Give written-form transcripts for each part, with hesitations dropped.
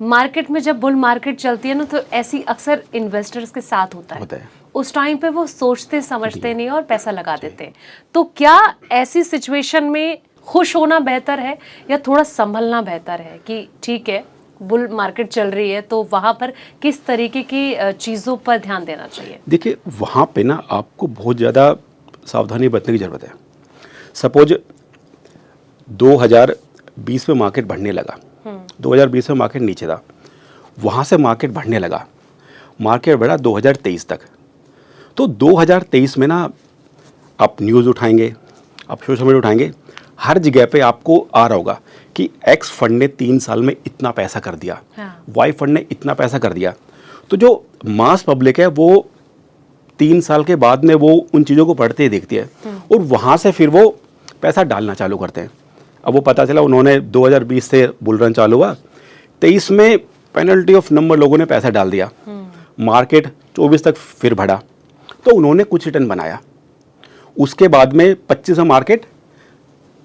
Market में जब bull market चलती है ना तो ऐसी अक्सर इन्वेस्टर्स के साथ होता है। उस टाइम पे वो सोचते समझते नहीं और पैसा लगा देते हैं। तो क्या ऐसी सिचुएशन में खुश होना बेहतर है या थोड़ा संभलना बेहतर है कि ठीक है बुल मार्केट चल रही है तो वहां पर किस तरीके की चीजों पर ध्यान देना चाहिए? देखिए वहाँ पे ना आपको बहुत ज़्यादा सावधानी बरतने की ज़रूरत है। सपोज 2020 में मार्केट बढ़ने लगा, 2020 में मार्केट नीचे था, वहाँ से मार्केट बढ़ने लगा, मार्केट बढ़ा 2023 तक। तो 2023 में ना आप न्यूज़ उठाएंगे, आप सोशल मीडिया उठाएंगे, हर जगह पे आपको आ रहा होगा कि एक्स फंड ने 3 साल में इतना पैसा कर दिया, वाई फंड ने इतना पैसा कर दिया। तो जो मास पब्लिक है वो 3 साल के बाद में वो उन चीज़ों को पढ़ते ही देखती है और वहाँ से फिर वो पैसा डालना चालू करते हैं। अब वो पता चला उन्होंने 2020 से बुल रन चालू हुआ, 23 में पेनल्टी ऑफ नंबर लोगों ने पैसा डाल दिया, मार्केट 24 तक फिर बढ़ा तो उन्होंने कुछ रिटर्न बनाया। उसके बाद में 25 में मार्केट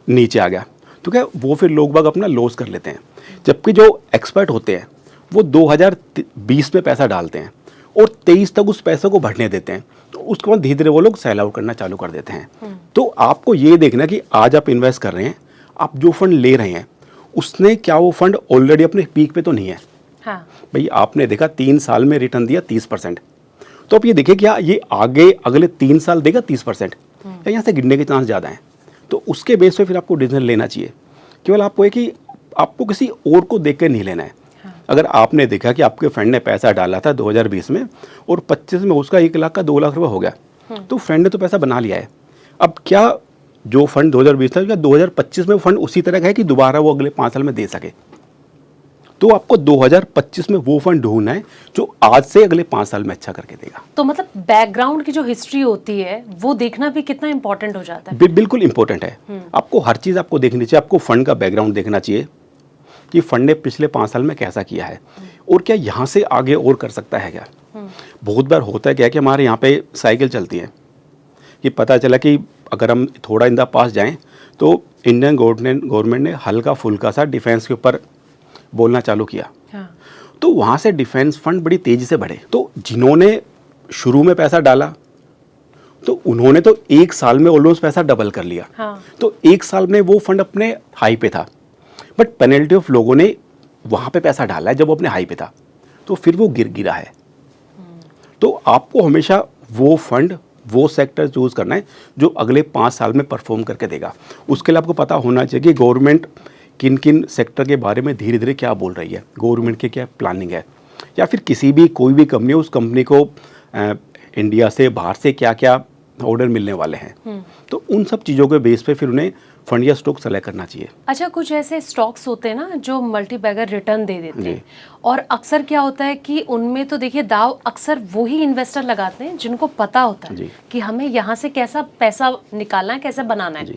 नीचे आ गया तो क्या वो फिर लोग बाग अपना लॉस कर लेते हैं। जबकि जो एक्सपर्ट होते हैं वो 2020 में पैसा डालते हैं और 23 तक उस पैसे को बढ़ने देते हैं, तो उसके बाद धीरे धीरे वो लोग सेल आउट करना चालू कर देते हैं। तो आपको ये देखना कि आज आप इन्वेस्ट कर रहे हैं, आप जो फंड ले रहे हैं उसने क्या वो फंड ऑलरेडी अपने पीक पे तो नहीं है। हाँ। भाई आपने देखा 3 साल में रिटर्न दिया 30%, तो आप ये देखिए क्या ये आगे अगले 3 साल देगा 30% या यहाँ से गिरने के चांस ज़्यादा हैं। तो उसके बेस पे फिर आपको डिसीजन लेना चाहिए। केवल आपको है कि आपको किसी और को देख कर नहीं लेना है। अगर आपने देखा कि आपके फ्रेंड ने पैसा डाला था 2020 में और 25 में उसका 1 लाख का 2 लाख रुपए हो गया, तो फ्रेंड ने तो पैसा बना लिया है। अब क्या जो फंड 2020 था क्या 2025 में फंड उसी तरह का है कि दोबारा वो अगले 5 साल में दे सके? तो आपको 2025 में वो फंड ढूंढना है जो आज से अगले 5 साल में अच्छा करके देगा। तो मतलब बैकग्राउंड की जो हिस्ट्री होती है वो देखना भी कितना इंपॉर्टेंट हो जाता है? बिल्कुल इंपॉर्टेंट है। आपको हर चीज़ आपको देखनी चाहिए। आपको फंड का बैकग्राउंड देखना चाहिए कि फंड ने पिछले 5 साल में कैसा किया है और क्या यहाँ से आगे और कर सकता है क्या। बहुत बार होता है क्या कि हमारे यहाँ पे साइकिल चलती है कि पता चला कि अगर हम थोड़ा इन द पास जाएं तो इंडियन गवर्नमेंट ने हल्का फुल्का सा डिफेंस के ऊपर बोलना चालू किया। हाँ। तो वहाँ से डिफेंस फंड बड़ी तेज़ी से बढ़े। तो जिन्होंने शुरू में पैसा डाला तो उन्होंने तो 1 साल में ऑलमोस्ट पैसा डबल कर लिया। हाँ। तो 1 साल में वो फंड अपने हाई पे था, बट पेनल्टी ऑफ लोगों ने वहाँ पे पैसा डाला है जब वो अपने हाई पे था, तो फिर वो गिरा है। तो आपको हमेशा वो फंड वो सेक्टर चूज़ करना है जो अगले 5 साल में परफॉर्म करके देगा। उसके लिए आपको पता होना चाहिए कि गवर्नमेंट किन किन सेक्टर के बारे में धीरे धीरे क्या बोल रही है, गवर्नमेंट की क्या प्लानिंग है, या फिर किसी भी कोई भी कंपनी उस कंपनी को इंडिया से बाहर से क्या क्या ऑर्डर मिलने वाले हैं। तो उन सब चीज़ों के बेस पे फिर उन्हें फंड या स्टॉक सेलेक्ट करना चाहिए। अच्छा, कुछ ऐसे स्टॉक्स होते हैं ना जो मल्टी बैगर रिटर्न दे देते हैं और अक्सर क्या होता है कि उनमें तो देखिए दाव अक्सर वही इन्वेस्टर लगाते हैं जिनको पता होता है कि हमें यहाँ से कैसा पैसा निकालना है, कैसे बनाना है।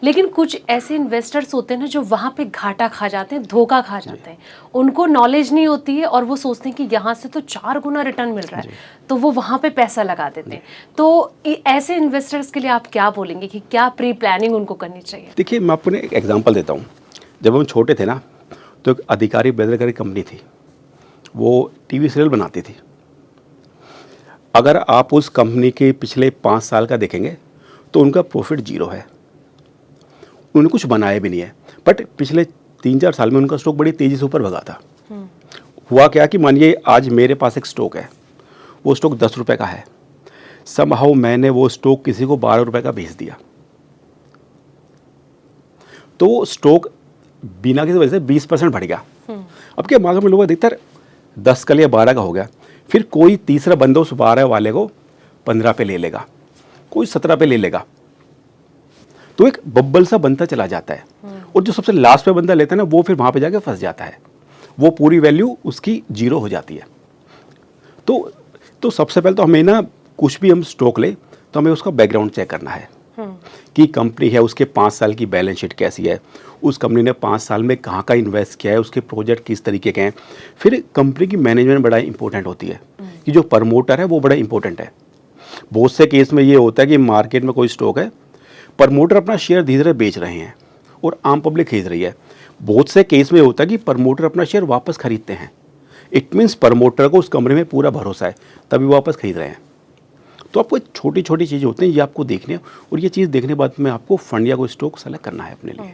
लेकिन कुछ ऐसे इन्वेस्टर्स होते हैं ना जो वहाँ पे घाटा खा जाते हैं, धोखा खा जाते हैं। उनको नॉलेज नहीं होती है और वो सोचते हैं कि यहाँ से तो 4 गुना रिटर्न मिल रहा है, तो वो वहाँ पे पैसा लगा देते हैं। तो ऐसे इन्वेस्टर्स के लिए आप क्या बोलेंगे कि क्या प्री प्लानिंग उनको करनी चाहिए? देखिए मैं आपको एक एग्जाम्पल देता हूँ। जब हम छोटे थे ना तो एक अधिकारी बेदरकारी कंपनी थी, वो टीवी सीरियल बनाती थी। अगर आप उस कंपनी के पिछले 5 साल का देखेंगे तो उनका प्रॉफिट 0 है, उन्होंने कुछ बनाया भी नहीं है, बट पिछले 3-4 साल में उनका स्टॉक बड़ी तेज़ी से ऊपर भगा था। हुआ क्या कि मानिए आज मेरे पास एक स्टॉक है, वो स्टॉक 10 रुपये का है, समहाउ मैंने वो स्टॉक किसी को 12 रुपये का बेच दिया, तो वो स्टॉक बिना किसी वजह से 20% बढ़ गया। अब क्या मार्केट में लोग अधिकतर 10 का या 12 का हो गया, फिर कोई तीसरा बंदा उस 12 वाले को 15 पे ले लेगा, कोई 17 पे ले लेगा, तो एक बब्बल सा बनता चला जाता है। और जो सबसे लास्ट पे बंदा लेता है ना वो फिर वहाँ पे जाके फंस जाता है, वो पूरी वैल्यू उसकी 0 हो जाती है। तो सबसे पहले तो हमें ना कुछ भी हम स्टॉक ले तो हमें उसका बैकग्राउंड चेक करना है कि कंपनी है उसके 5 साल की बैलेंस शीट कैसी है, उस कंपनी ने 5 साल में कहाँ का इन्वेस्ट किया है, उसके प्रोजेक्ट किस तरीके के हैं। फिर कंपनी की मैनेजमेंट बड़ा इंपॉर्टेंट होती है कि जो प्रमोटर है वो बड़ा इंपॉर्टेंट है। बहुत से केस में ये होता है कि मार्केट में कोई स्टॉक है, प्रमोटर अपना शेयर धीरे धीरे बेच रहे हैं और आम पब्लिक खरीद रही है, बहुत से केस में होता है कि प्रमोटर अपना शेयर वापस खरीदते हैं, इट मीन्स प्रमोटर को उस कमरे में पूरा भरोसा है तभी वापस खरीद रहे हैं। तो आपको छोटी छोटी चीज़ें होती हैं, ये आपको देखनी है, और ये चीज़ देखने के बाद में आपको फंड या कोई स्टॉक सेलेक्ट करना है अपने लिए,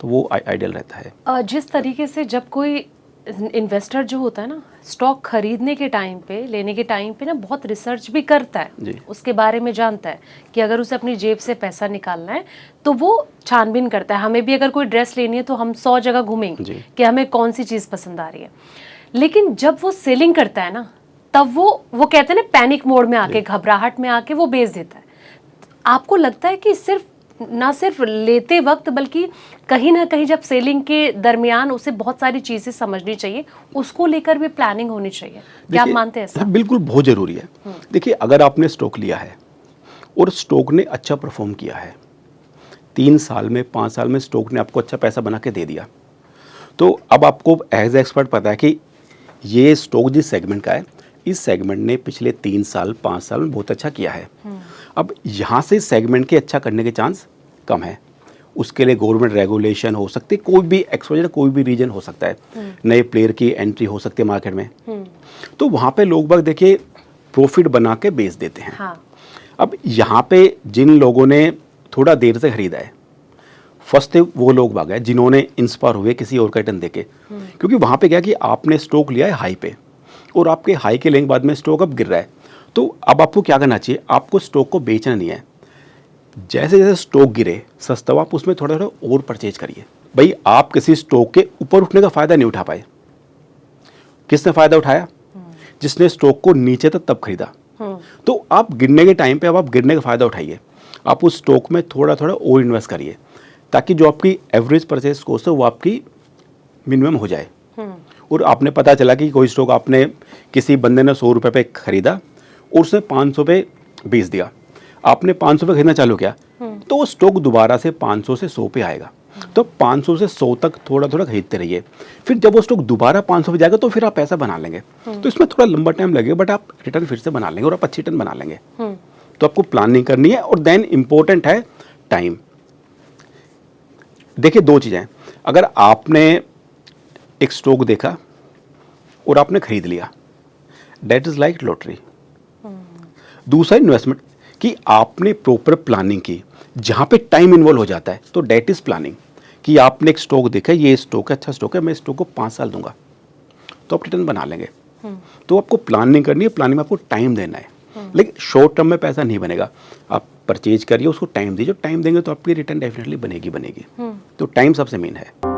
तो वो आइडियल रहता है। जिस तरीके से जब कोई इन्वेस्टर जो होता है ना, स्टॉक खरीदने के टाइम पे, लेने के टाइम पे ना बहुत रिसर्च भी करता है, उसके बारे में जानता है कि अगर उसे अपनी जेब से पैसा निकालना है तो वो छानबीन करता है। हमें भी अगर कोई ड्रेस लेनी है तो हम 100 जगह घूमेंगे कि हमें कौन सी चीज़ पसंद आ रही है। लेकिन जब वो सेलिंग करता है ना, तब वो कहते हैं ना, पैनिक मोड में आके, घबराहट में आके वो बेच देता है। आपको लगता है कि ना सिर्फ लेते वक्त बल्कि कहीं ना कहीं जब सेलिंग के दरमियान उसे बहुत सारी चीजें समझनी चाहिए, उसको लेकर भी प्लानिंग होनी चाहिए, क्या आप मानते हैं ऐसा? बिल्कुल, बहुत जरूरी है। देखिए, अगर आपने स्टॉक लिया है और स्टॉक ने अच्छा परफॉर्म किया है, 3 साल में 5 साल में स्टॉक ने आपको अच्छा पैसा बना के दे दिया, तो अब आपको एज एक्सपर्ट पता है कि ये स्टॉक जिस सेगमेंट का है, इस सेगमेंट ने पिछले 3 साल 5 साल में बहुत अच्छा किया है। अब यहाँ से सेगमेंट के अच्छा करने के चांस कम है। उसके लिए गवर्नमेंट रेगुलेशन हो सकती है, कोई भी एक्सपोजर, कोई भी रीजन हो सकता है, नए प्लेयर की एंट्री हो सकती है मार्केट में, तो वहाँ पे लोग बाग देखिए प्रॉफिट बना के बेच देते हैं। हाँ। अब यहाँ पे जिन लोगों ने थोड़ा देर से खरीदा है, फर्स्ट वो लोग बाग है जिन्होंने इंस्पायर हुए किसी और का रिटर्न देके, क्योंकि वहाँ पे क्या कि आपने स्टॉक लिया है हाई पे, और आपके हाई के लेने के बाद में स्टॉक अब गिर रहा है, तो अब आपको क्या करना चाहिए, आपको स्टॉक को बेचना नहीं है। जैसे जैसे स्टॉक गिरे सस्ता, आप उसमें थोड़ा थोड़ा और परचेज करिए। भाई, आप किसी स्टॉक के ऊपर उठने का फायदा नहीं उठा पाए, किसने फायदा उठाया? जिसने स्टॉक को नीचे तक तब खरीदा। तो आप गिरने के टाइम पे अब आप गिरने का फायदा उठाइए, आप उस स्टॉक में थोड़ा थोड़ा और इन्वेस्ट करिए, ताकि जो आपकी एवरेज परचेज कॉस्ट है वो आपकी मिनिमम हो जाए। और आपने पता चला कि कोई स्टॉक आपने किसी बंदे ने 100 रुपये पे खरीदा और उसने 500 पे बेच दिया, आपने 500 पे खरीदना चालू किया, तो वो स्टॉक दोबारा से 500 से 100 पे आएगा। तो 500 से 100 तक थोड़ा थोड़ा खरीदते रहिए, फिर जब वो स्टॉक दोबारा 500 पे जाएगा तो फिर आप पैसा बना लेंगे। तो इसमें थोड़ा लंबा टाइम लगेगा, बट आप रिटर्न फिर से बना लेंगे और आप अच्छी रिटर्न बना लेंगे। तो आपको प्लानिंग करनी है, और देन इंपॉर्टेंट है टाइम। देखिए, 2 चीज़ें, अगर आपने एक स्टॉक देखा और आपने खरीद लिया, दैट इज लाइक लॉटरी। दूसरा इन्वेस्टमेंट, कि आपने प्रॉपर प्लानिंग की, जहां पे टाइम इन्वॉल्व हो जाता है, तो डेट इज प्लानिंग, कि आपने एक स्टॉक देखा, ये स्टॉक है, अच्छा स्टॉक है, मैं स्टॉक को 5 साल दूंगा, तो आप रिटर्न बना लेंगे। तो आपको प्लानिंग करनी है, प्लानिंग में आपको टाइम देना है, लेकिन शॉर्ट टर्म में पैसा नहीं बनेगा। आप परचेज करिए, उसको टाइम दीजिए, टाइम देंगे तो आपकी रिटर्न डेफिनेटली बनेगी। तो टाइम सबसे मेन है।